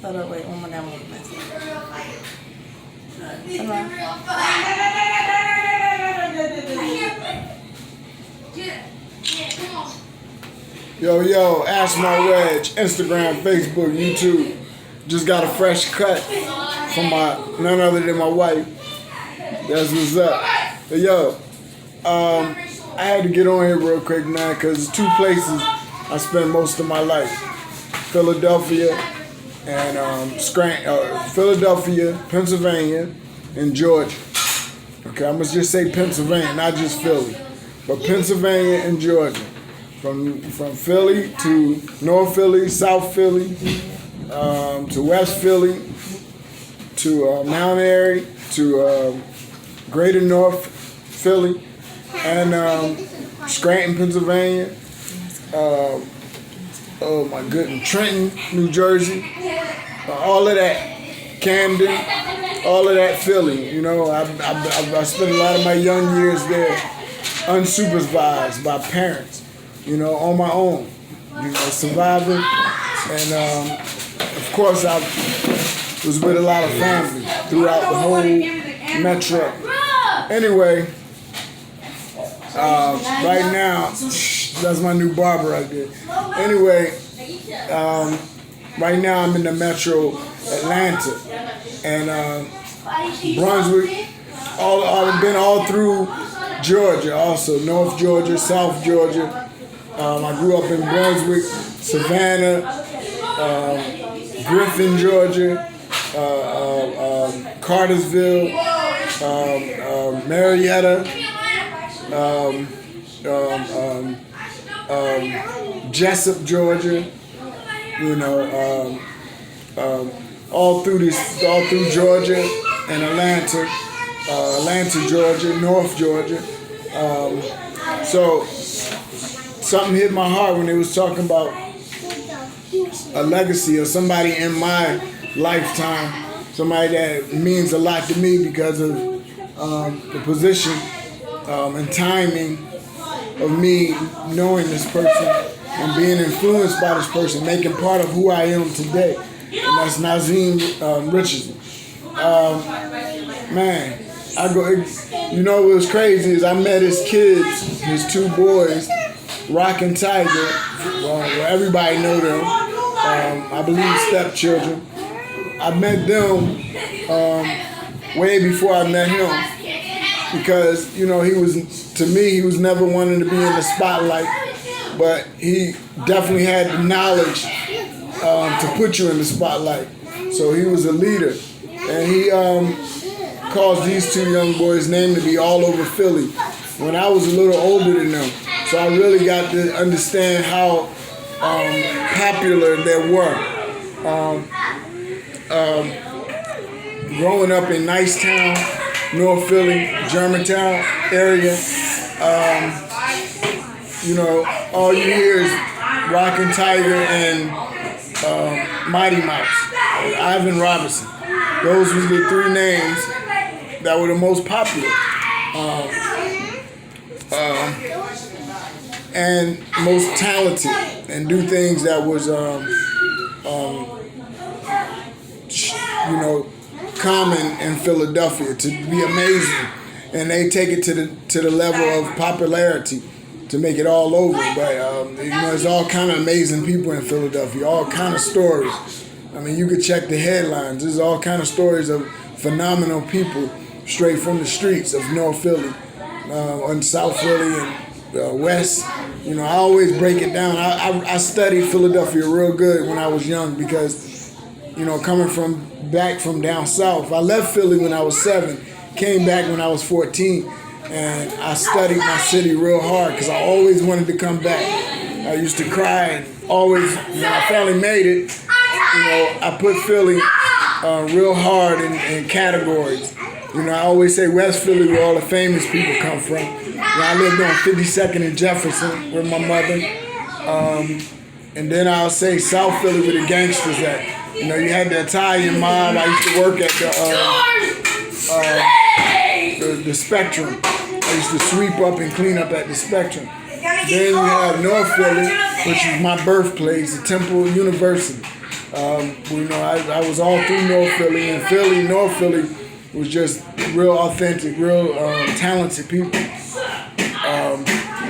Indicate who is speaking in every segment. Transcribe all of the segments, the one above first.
Speaker 1: Hold up, wait, one more down, one more mess. Come on.
Speaker 2: Yo, Ask My Wedge, Instagram, Facebook, YouTube. Just got a fresh cut from none other than my wife. That's what's up. But yo, I had to get on here real quick, man, because there's two places I spend most of my life. Philadelphia and Philadelphia, Pennsylvania, and Georgia. Okay, I must just say Pennsylvania, not just Philly, but Pennsylvania and Georgia. From Philly to North Philly, South Philly, to West Philly, to Mount Airy, to Greater North Philly, and Scranton, Pennsylvania. Oh my goodness, Trenton, New Jersey, all of that, Camden, all of that Philly. You know, I spent a lot of my young years there, unsupervised by parents. You know, on my own. You know, surviving, and of course I was with a lot of family throughout the whole metro. Anyway, right now, that's my new barber right there. Anyway, right now I'm in the metro Atlanta and Brunswick. I've been all through Georgia, also North Georgia, South Georgia. I grew up in Brunswick, Savannah, Griffin, Georgia, Cartersville, Marietta, Jessup, Georgia. You know, all through Georgia and Atlanta, Georgia, North Georgia. So something hit my heart when they was talking about a legacy or somebody in my lifetime, somebody that means a lot to me because of the position and timing of me knowing this person and being influenced by this person, making part of who I am today. And that's Naseem Richardson. Man, you know what was crazy is I met his kids, his two boys, Rock and Tiger, well, everybody know them. I believe stepchildren. I met them way before I met him because, you know, he was never wanting to be in the spotlight, but he definitely had the knowledge to put you in the spotlight. So he was a leader, and he caused these two young boys' name to be all over Philly when I was a little older than them. So I really got to understand how popular they were. Growing up in Nicetown, North Philly, Germantown area, you know, all you hear is Rockin' Tiger and Mighty Mouse, Ivan Robinson. Those were the three names that were the most popular. And most talented, and do things that was, you know, common in Philadelphia to be amazing, and they take it to the level of popularity to make it all over. But you know, there's all kind of amazing people in Philadelphia, all kind of stories. I mean, you could check the headlines. There's all kind of stories of phenomenal people straight from the streets of North Philly, and South Philly, and West. You know, I always break it down. I studied Philadelphia real good when I was young because, you know, coming back from down south, I left Philly when I was 7, came back when I was 14, and I studied my city real hard because I always wanted to come back. I used to cry and always, when I finally made it, you know, I put Philly real hard in categories. You know, I always say West Philly, where all the famous people come from. You know, I lived on 52nd and Jefferson with my mother. And then I'll say South Philly, where the gangsters at. You know, you had the Italian mob. I used to work at the Spectrum. I used to sweep up and clean up at the Spectrum. Then you have North Philly, which is my birthplace, the Temple University. I was all through North Philly, and North Philly was just real authentic, real talented people.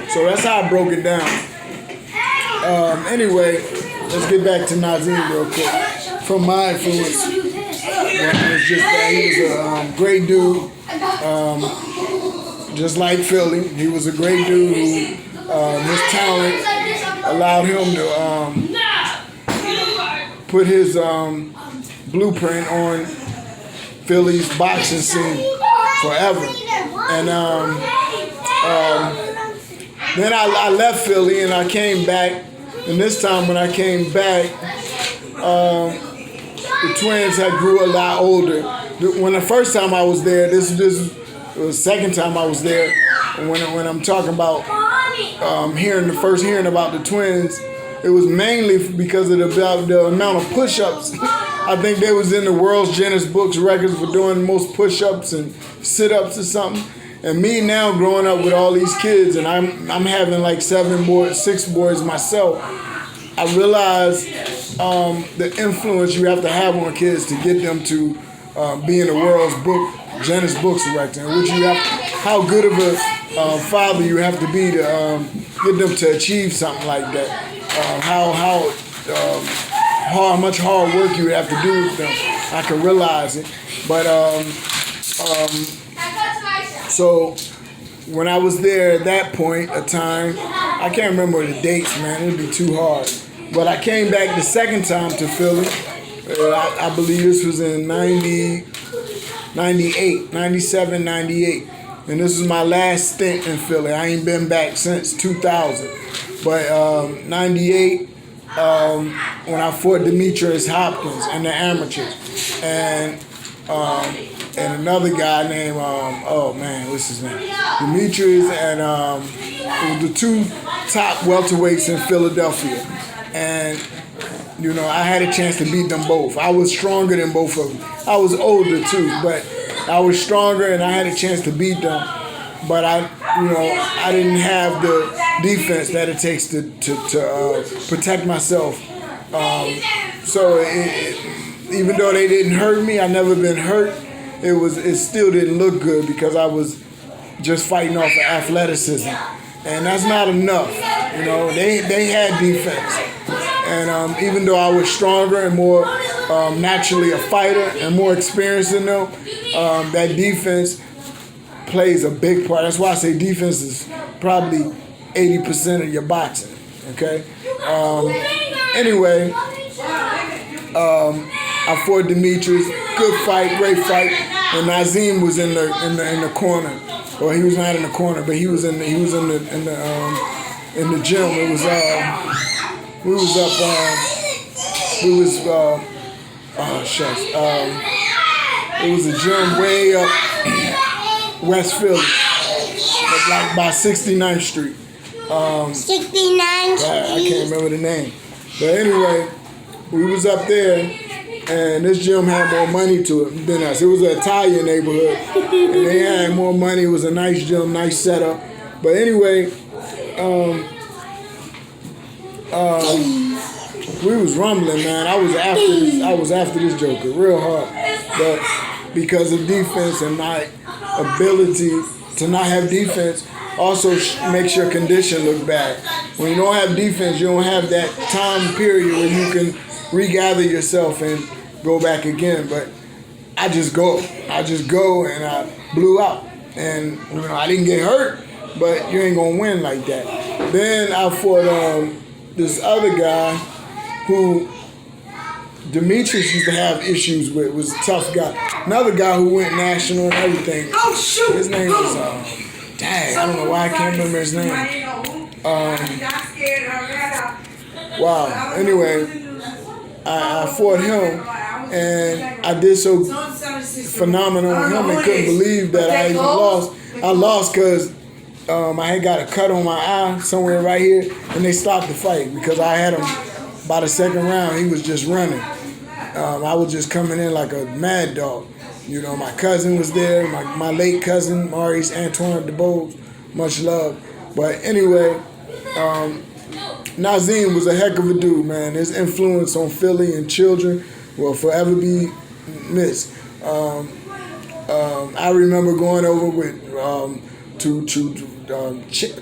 Speaker 2: So that's how I broke it down. Anyway, let's get back to Naseem real quick. From my influence, it was just that he was a great dude, just like Philly. He was a great dude who his talent allowed him to put his blueprint on Philly's boxing scene forever. And then I left Philly and I came back. And this time when I came back, the twins had grew a lot older. When the first time I was there, this was the second time I was there. And when I'm talking about hearing about the twins, it was mainly because of the amount of push-ups. I think they was in the world's Guinness Books records for doing the most push-ups and sit-ups or something. And me now growing up with all these kids, and I'm having like 6 boys myself, I realized the influence you have to have on kids to get them to be in the world's Guinness Books record, which how good of a father you have to be to get them to achieve something like that. How much hard work you have to do with them. I can realize it. But so when I was there at that point of time, I can't remember the dates, man. It'd be too hard. But I came back the second time to Philly. I believe this was in 97, 98. And this was my last stint in Philly. I ain't been back since 2000. But 98, when I fought Demetrius Hopkins in the amateurs. And another guy named, what's his name? Demetrius and it was the 2 top welterweights in Philadelphia. And, I had a chance to beat them both. I was stronger than both of them. I was older too, but I was stronger and I had a chance to beat them. But I didn't have the defense that it takes to protect myself. So even though they didn't hurt me, I never been hurt. It still didn't look good because I was just fighting off of athleticism, and that's not enough. They had defense, and even though I was stronger and more naturally a fighter and more experienced than them, that defense plays a big part. That's why I say defense is probably 80% of your boxing. Okay. Anyway, I fought Demetrius. Good fight, great fight. And Naseem was in the corner. Well, he was not in the corner, but he was in the gym. It was a gym way up West Philly, like by 69th Street.
Speaker 1: 69th Street.
Speaker 2: I can't remember the name. But anyway, we was up there, and this gym had more money to it than us. It was an Italian neighborhood, and they had more money. It was a nice gym, nice setup. But anyway, we was rumbling, man. I was after this joker real hard, but because of defense and my ability to not have defense also makes your condition look bad. When you don't have defense, you don't have that time period where you can regather yourself and go back again. But I just go, and I blew out, and I didn't get hurt, but you ain't gonna win like that. Then I fought this other guy who Demetrius used to have issues with, was a tough guy. Another guy who went national and everything. Oh shoot! His name was I don't know why I can't remember his name. Wow. Anyway, I fought him, and I did so phenomenal with him and couldn't believe that I even lost. I lost because I had got a cut on my eye somewhere right here, and they stopped the fight because I had him. By the second round, he was just running. I was just coming in like a mad dog. My cousin was there, my late cousin, Maurice Antoine DeBose, much love. But anyway, Naseem was a heck of a dude, man. His influence on Philly and children will forever be missed. I remember going over with to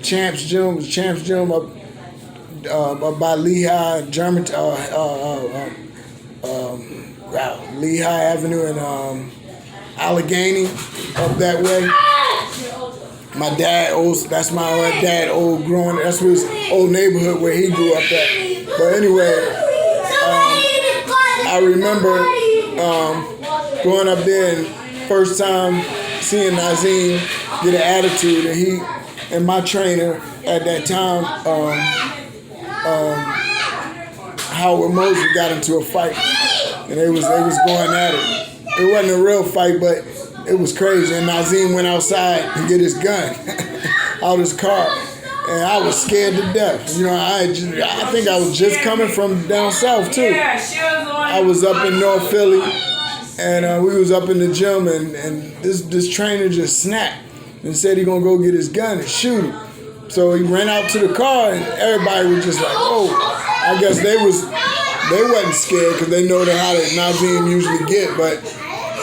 Speaker 2: Champs Gym up by Lehigh, Lehigh Avenue and Allegheny up that way. My dad, that's my dad, growing. That's his old neighborhood where he grew up at. But anyway, I remember going up there and first time seeing Naseem get an attitude, and he and my trainer at that time, Howard Mosley, got into a fight, and they was going at it. It wasn't a real fight, but it was crazy. And Naseem went outside to get his gun out his car, and I was scared to death. You know, I think I was just coming from down south too. I was up in North Philly, and we was up in the gym, and this trainer just snapped and said he gonna go get his gun and shoot him. So he ran out to the car, and everybody was just like, "Oh!" I guess they wasn't scared because they know how that Naseem usually get. But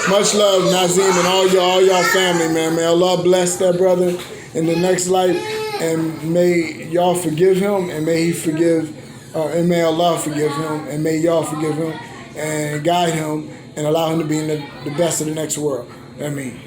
Speaker 2: much love, Naseem, and all y'all family, man. May Allah bless that brother in the next life, and may y'all forgive him, and may he forgive, and may Allah forgive him, and may y'all forgive him, and guide him, and allow him to be in the best of the next world. I mean.